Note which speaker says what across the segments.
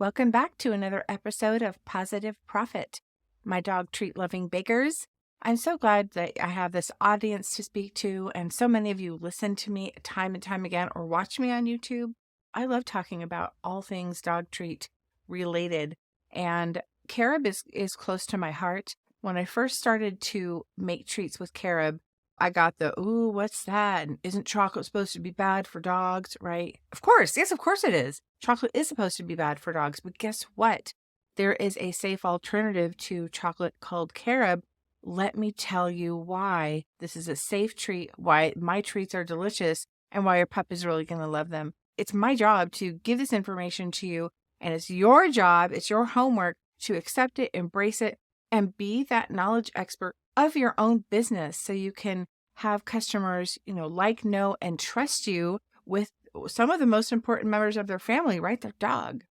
Speaker 1: Welcome back to another episode of Positive Profit, my dog treat loving bakers. I'm so glad that I have this audience to speak to, and so many of you listen to me time and time again or watch me on YouTube. I love talking about all things dog treat related, and carob is close to my heart. When I first started to make treats with carob, I got the, ooh, what's that? And isn't chocolate supposed to be bad for dogs, right? Of course. Yes, of course it is. Chocolate is supposed to be bad for dogs. But guess what? There is a safe alternative to chocolate called carob. Let me tell you why this is a safe treat, why my treats are delicious, and why your pup is really going to love them. It's my job to give this information to you, and it's your job, it's your homework to accept it, embrace it, and be that knowledge expert of your own business so you can have customers, like, know, and trust you with some of the most important members of their family, right? Their dog.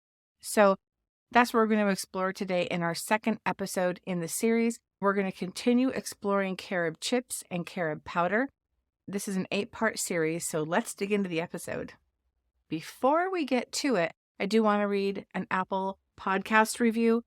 Speaker 1: So that's what we're going to explore today in our second episode in the series. We're going to continue exploring carob chips and carob powder. This is an 8-part series, so let's dig into the episode. Before we get to it, I do want to read an Apple podcast review.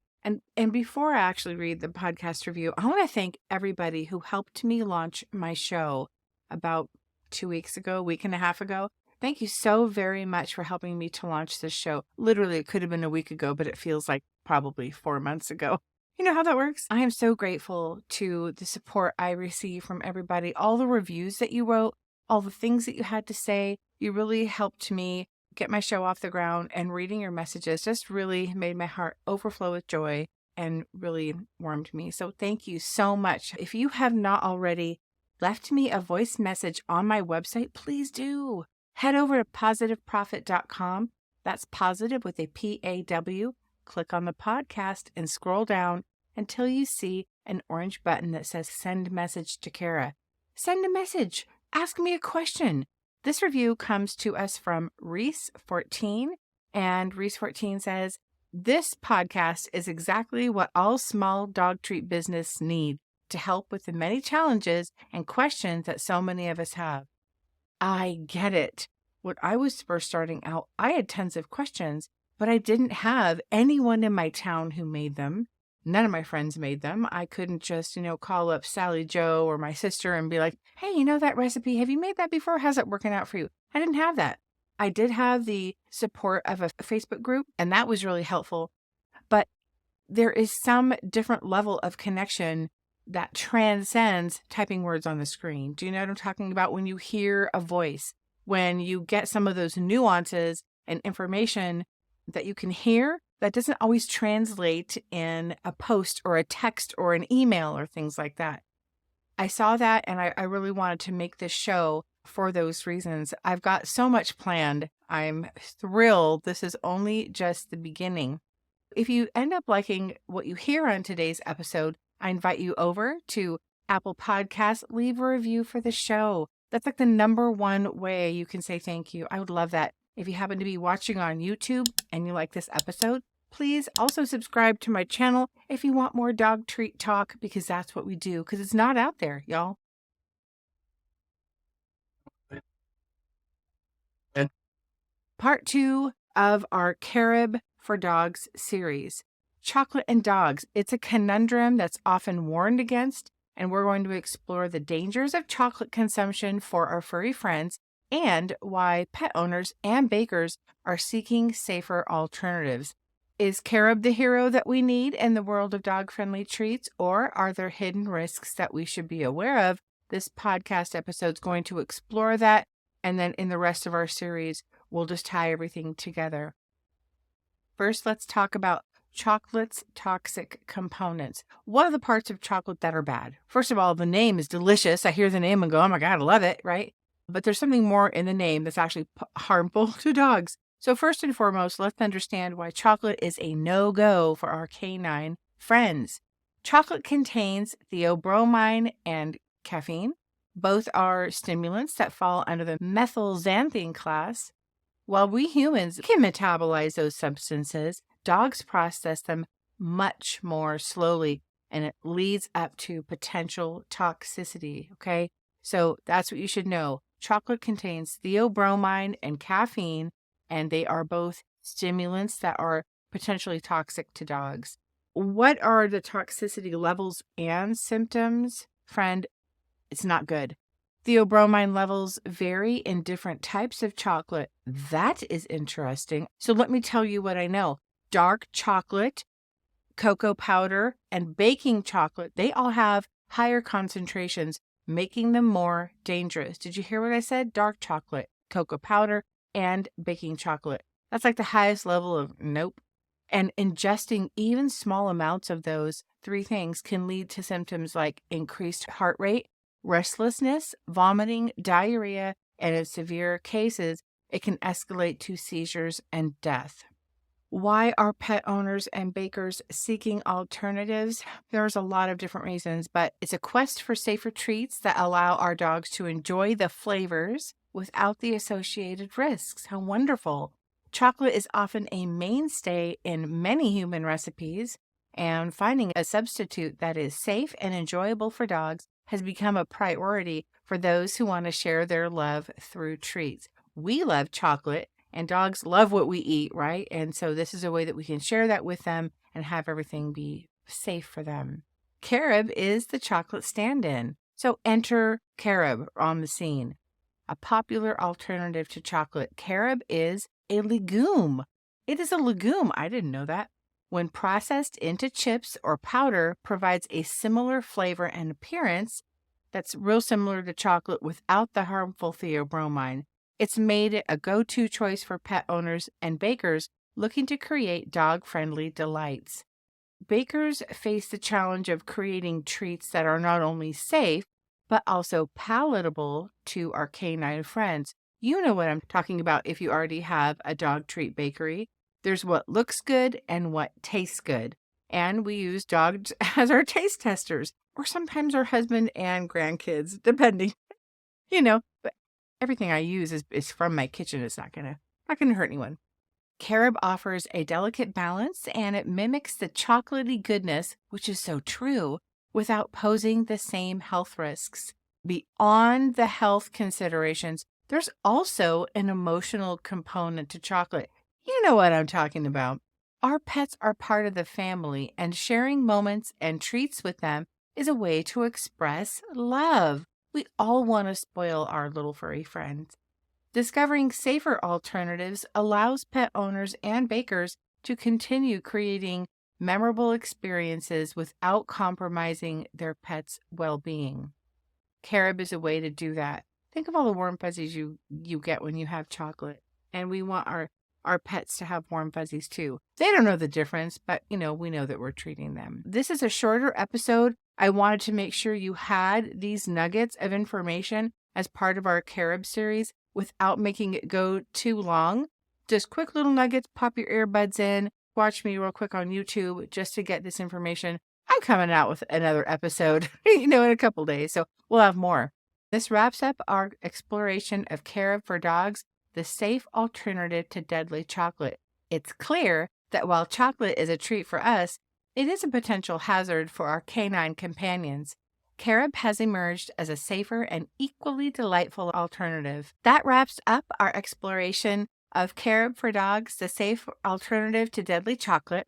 Speaker 1: And before I actually read the podcast review, I want to thank everybody who helped me launch my show about 2 weeks ago, a week and a half ago. Thank you so very much for helping me to launch this show. Literally, it could have been a week ago, but it feels like probably 4 months ago. You know how that works? I am so grateful to the support I receive from everybody, all the reviews that you wrote, all the things that you had to say. You really helped me get my show off the ground, and reading your messages just really made my heart overflow with joy and really warmed me. So thank you so much. If you have not already left me a voice message on my website, please do. Head over to positiveprofit.com. That's positive with a P-A-W. Click on the podcast and scroll down until you see an orange button that says send message to Kara. Send a message. Ask me a question. This review comes to us from Reese14, and Reese14 says, "This podcast is exactly what all small dog treat business need to help with the many challenges and questions that so many of us have." I get it. When I was first starting out, I had tons of questions, but I didn't have anyone in my town who made them. None of my friends made them. I couldn't just, call up Sally Joe or my sister and be like, hey, that recipe? Have you made that before? How's it working out for you? I didn't have that. I did have the support of a Facebook group, and that was really helpful. But there is some different level of connection that transcends typing words on the screen. Do you know what I'm talking about? When you hear a voice, when you get some of those nuances and information that you can hear, that doesn't always translate in a post or a text or an email or things like that. I saw that, and I really wanted to make this show for those reasons. I've got so much planned. I'm thrilled. This is only just the beginning. If you end up liking what you hear on today's episode, I invite you over to Apple Podcasts. Leave a review for the show. That's like the number one way you can say thank you. I would love that. If you happen to be watching on YouTube and you like this episode, please also subscribe to my channel if you want more dog treat talk, because that's what we do, because it's not out there, y'all. Part 2 of our Carob for Dogs series, Chocolate and Dogs. It's a conundrum that's often warned against, and we're going to explore the dangers of chocolate consumption for our furry friends and why pet owners and bakers are seeking safer alternatives. Is carob the hero that we need in the world of dog-friendly treats, or are there hidden risks that we should be aware of? This podcast episode is going to explore that, and then in the rest of our series, we'll just tie everything together. First, let's talk about chocolate's toxic components. What are the parts of chocolate that are bad? First of all, the name is delicious. I hear the name and go, oh my God, I love it, right? But there's something more in the name that's actually harmful to dogs. So first and foremost, let's understand why chocolate is a no-go for our canine friends. Chocolate contains theobromine and caffeine. Both are stimulants that fall under the methylxanthine class. While we humans can metabolize those substances, dogs process them much more slowly, and it leads up to potential toxicity, okay? So that's what you should know. Chocolate contains theobromine and caffeine, and they are both stimulants that are potentially toxic to dogs. What are the toxicity levels and symptoms? Friend, it's not good. Theobromine levels vary in different types of chocolate. That is interesting. So let me tell you what I know. Dark chocolate, cocoa powder, and baking chocolate, they all have higher concentrations, making them more dangerous. Did you hear what I said? Dark chocolate, cocoa powder, and baking chocolate. That's like the highest level of nope. And ingesting even small amounts of those three things can lead to symptoms like increased heart rate, restlessness, vomiting, diarrhea, and in severe cases, it can escalate to seizures and death. Why are pet owners and bakers seeking alternatives? There's a lot of different reasons, but it's a quest for safer treats that allow our dogs to enjoy the flavors without the associated risks. How wonderful. Chocolate is often a mainstay in many human recipes, and finding a substitute that is safe and enjoyable for dogs has become a priority for those who want to share their love through treats. We love chocolate, and dogs love what we eat, right? And so this is a way that we can share that with them and have everything be safe for them. Carob is the chocolate stand-in. So enter carob on the scene. A popular alternative to chocolate, carob is a legume. It is a legume. I didn't know that. When processed into chips or powder, provides a similar flavor and appearance that's real similar to chocolate without the harmful theobromine. It's made it a go-to choice for pet owners and bakers looking to create dog-friendly delights. Bakers face the challenge of creating treats that are not only safe, but also palatable to our canine friends. You know what I'm talking about if you already have a dog treat bakery. There's what looks good and what tastes good. And we use dogs as our taste testers, or sometimes our husband and grandkids, depending, but everything I use is from my kitchen. It's not gonna hurt anyone. Carob offers a delicate balance, and it mimics the chocolatey goodness, which is so true, without posing the same health risks. Beyond the health considerations, there's also an emotional component to chocolate. You know what I'm talking about. Our pets are part of the family, and sharing moments and treats with them is a way to express love. We all want to spoil our little furry friends. Discovering safer alternatives allows pet owners and bakers to continue creating memorable experiences without compromising their pet's well-being. Carob is a way to do that. Think of all the warm fuzzies you get when you have chocolate. And we want our pets to have warm fuzzies too. They don't know the difference, but we know that we're treating them. This is a shorter episode. I wanted to make sure you had these nuggets of information as part of our carob series without making it go too long. Just quick little nuggets, pop your earbuds in, watch me real quick on YouTube just to get this information. I'm coming out with another episode, in a couple days, so we'll have more. This wraps up our exploration of carob for dogs, the safe alternative to deadly chocolate. It's clear that while chocolate is a treat for us, it is a potential hazard for our canine companions. Carob has emerged as a safer and equally delightful alternative. That wraps up our exploration of carob for dogs, the safe alternative to deadly chocolate.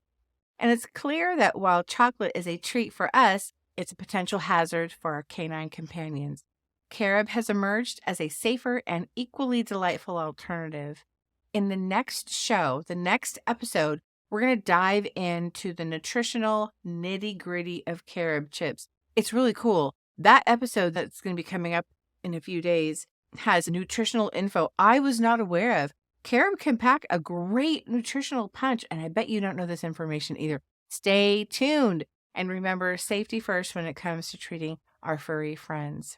Speaker 1: And it's clear that while chocolate is a treat for us, it's a potential hazard for our canine companions. Carob has emerged as a safer and equally delightful alternative. In the next show, the next episode, we're going to dive into the nutritional nitty-gritty of carob chips. It's really cool. That episode that's going to be coming up in a few days has nutritional info I was not aware of. Carob can pack a great nutritional punch, and I bet you don't know this information either. Stay tuned. And remember, safety first when it comes to treating our furry friends.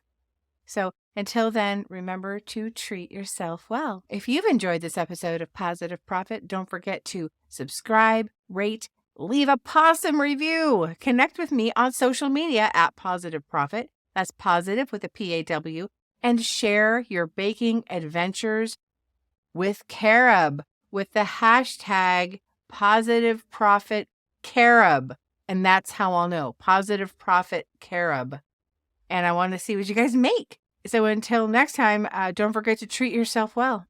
Speaker 1: So until then, remember to treat yourself well. If you've enjoyed this episode of Pawsitive Profit, don't forget to subscribe, rate, leave a pawsome review. Connect with me on social media at Pawsitive Profit. That's positive with a P-A-W. And share your baking adventures with carob with the hashtag Pawsitive Profit Carob. And that's how I'll know. Pawsitive Profit Carob. And I want to see what you guys make. So until next time, don't forget to treat yourself well.